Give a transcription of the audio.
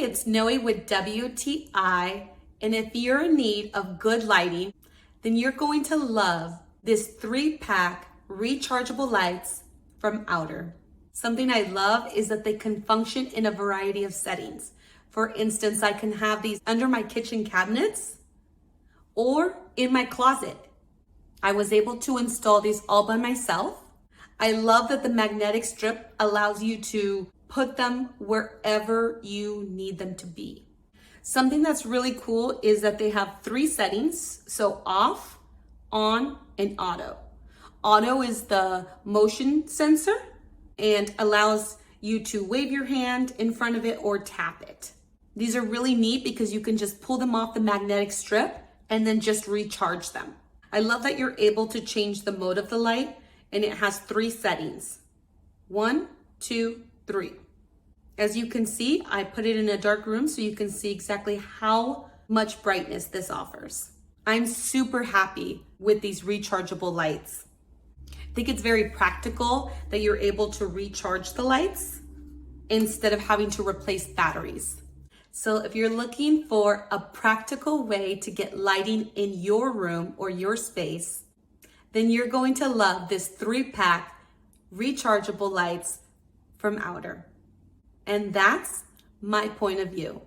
Hey, it's Noe with WTI, and if you're in need of good lighting, then you're going to love this 3-pack rechargeable lights from EAUTOR. Something I love is that they can function in a variety of settings. For instance, I can have these under my kitchen cabinets or in my closet. I was able to install these all by myself. I love that the magnetic strip allows you to put them wherever you need them to be. Something that's really cool is that they have 3 settings, so off, on, and auto. Auto is the motion sensor and allows you to wave your hand in front of it or tap it. These are really neat because you can just pull them off the magnetic strip and then just recharge them. I love that you're able to change the mode of the light, and it has 3 settings. 1, 2, 3. As you can see, I put it in a dark room so you can see exactly how much brightness this offers. I'm super happy with these rechargeable lights. I think it's very practical that you're able to recharge the lights instead of having to replace batteries. So if you're looking for a practical way to get lighting in your room or your space, then you're going to love this 3-pack rechargeable lights from EAUTOR. And that's my point of view.